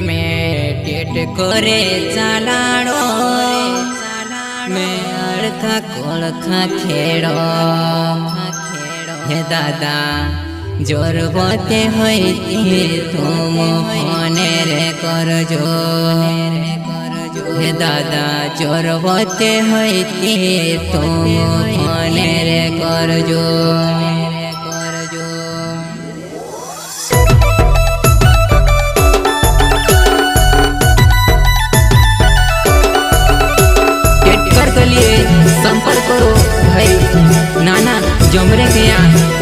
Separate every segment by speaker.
Speaker 1: TET करे चालाड़ो मैं अड़खा कोलखा खेड़ो हे दादा जोर बोते होती तुम फोने रे करजो हे दादा जोर बोते होती तुम फोने रे करजो संपर्क करो भाई नाना जमरे के यहाँ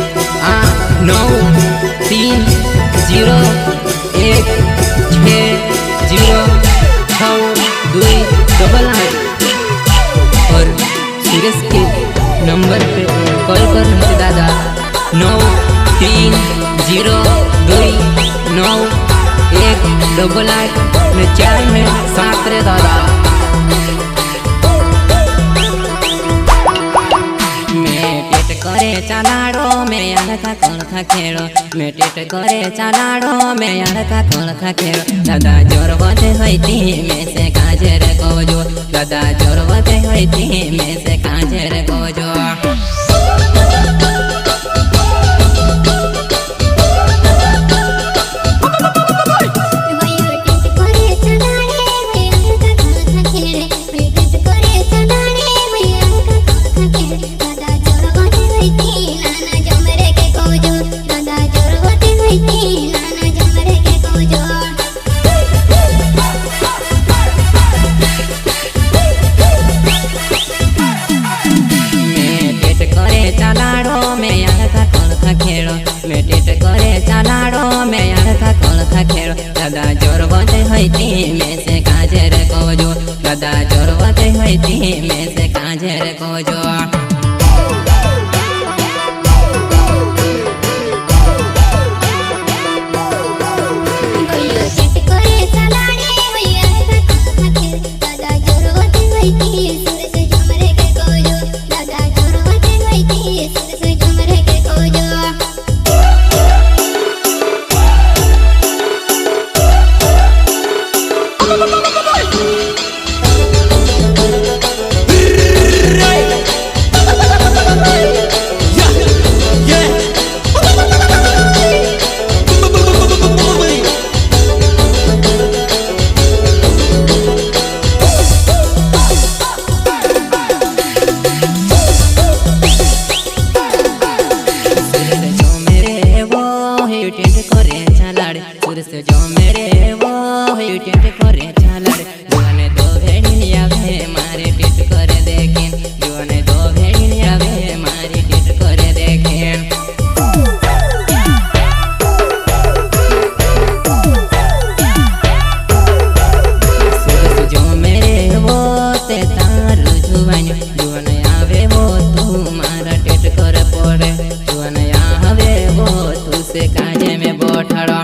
Speaker 1: 9301606288 और सुरेश के नंबर पे कॉल कर सकते दादा 93029188 में 7 रे दादा। करे चालाड़ो मैं अड़खा कोलखा खेड़ो मैं टेट करे चालाड़ो मैं अड़खा कोलखा खेड़ो दादा जोर बते होती मैं से काजर कोजो दादा जोर बते होती मैं से काजर कोजो दादा जोर बते होती मैं से काजर कोजो दादा जोर बते होती मैं से काजर कोजो जो मेरे वो टेट करे चालाड़ जुआने दो भेड़िया वे मारे टेट करे देखें जुआने दो भेड़िया वे मारे टेट करे देखें जो मेरे वो ते तारू जुआन जुआने आवे वो तू मारा टेट करे पड़े जुआने आवे वो तू से काजे में बोठाड़ो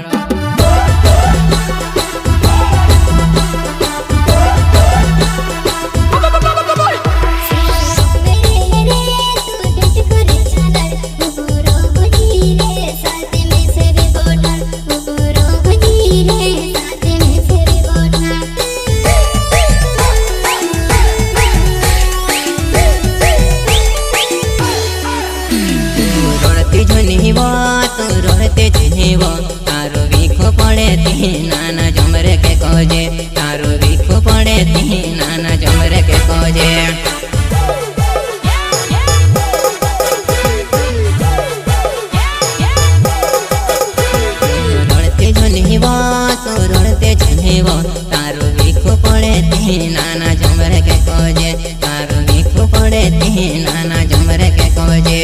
Speaker 1: तारो वीखो पड़े ती नाना जमरे के कोजे तारो वीखो पड़े ती नाना जमरे के कोजे रोड़ते झुनिवो तो रोड़ते झुनिवो तारो वीखो पड़े ती नाना जमरे के कोजे तारो वीखो पड़े ती नाना जमरे के कोजे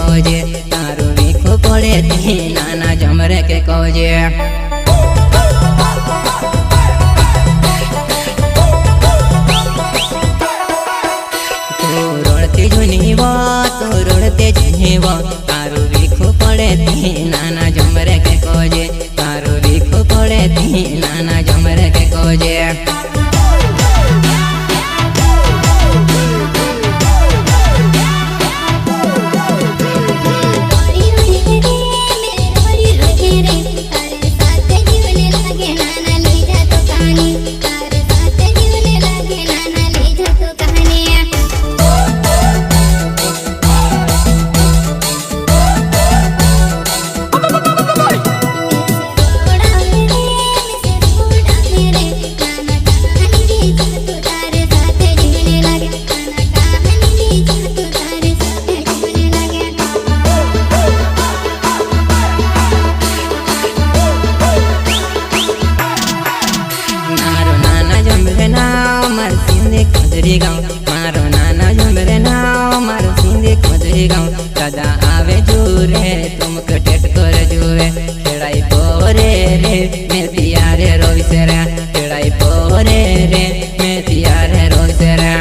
Speaker 1: कहजे तारू वीखो पड़े ती नाना जमरे के कहजे तू रोड़ते जुनीव तारू वीखो पड़े ती नाना जमरे के कहजे तारू वीखो पड़े ती नाना जमरे के कहजे मारो नाना जमरे नाव मारो सिंधी खोदरी गाँव दादा आवे जूरे तुम कटेट कर जुए खेड़ाई पोरे रे मैं तियारे रोइसे रे खेड़ाई पोरे रे मैं तियारे रोइसे रे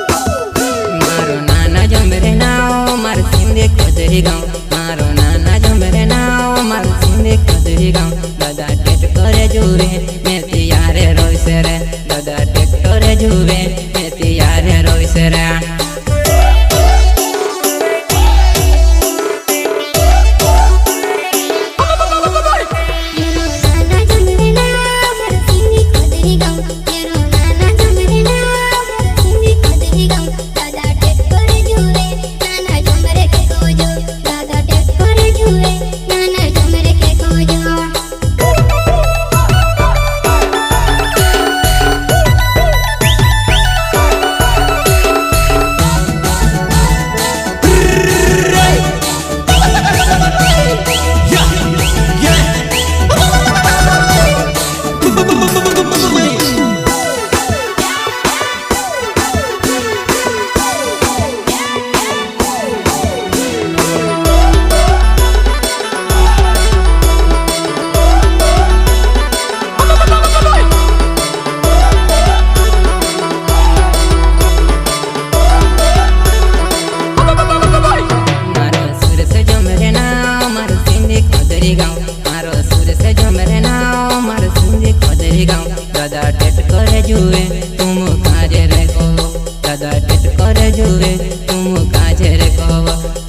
Speaker 1: मारो नाना जमरे नाव मारो सिंधी खोदरी गाँव मारो नाना जमरे नाव मारो सिंधी खोदरी गाँव दादा टेट करे जुए मैं तियारे रोइसे रे दादा टेट करे जुए मैं तियारे रोइसे रे मारो सुर से जमरे नाव मारो सिंधी खोदरी गाँव दादा टेट करे जुए तुम काजे रे को दादा टेट करे जुए तुम काजे रे को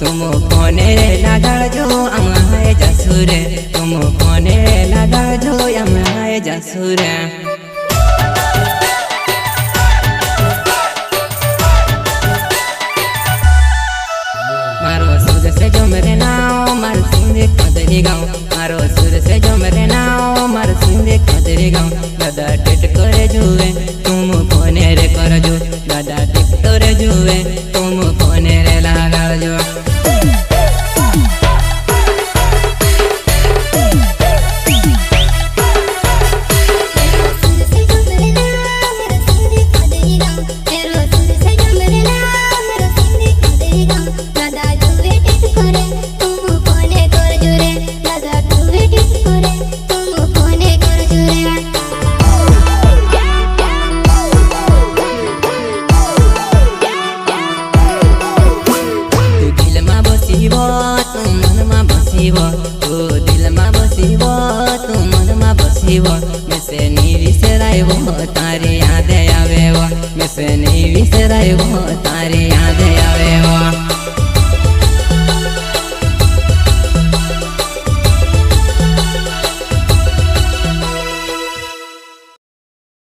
Speaker 1: तुम कोने रे लागल जो हम हाय जसुरे तुम कोने रे लागल जो हम हाय जसुरे मारो सुर से जमरे नाव मारो सिंधी खोदरी गाँव मारो सुर से जमरे नाव मारो सिंधी खोदरी गाँव दादा टेट करे जुए तुम कोने रे कर जो दादा टेट करे जुए तुम कोने रे लागल जो तू दिल में बसीबो तू मन में बसीबो मैं से नहीं विसरायो तारी याद आवेवो मैं से नहीं विसरायो तारी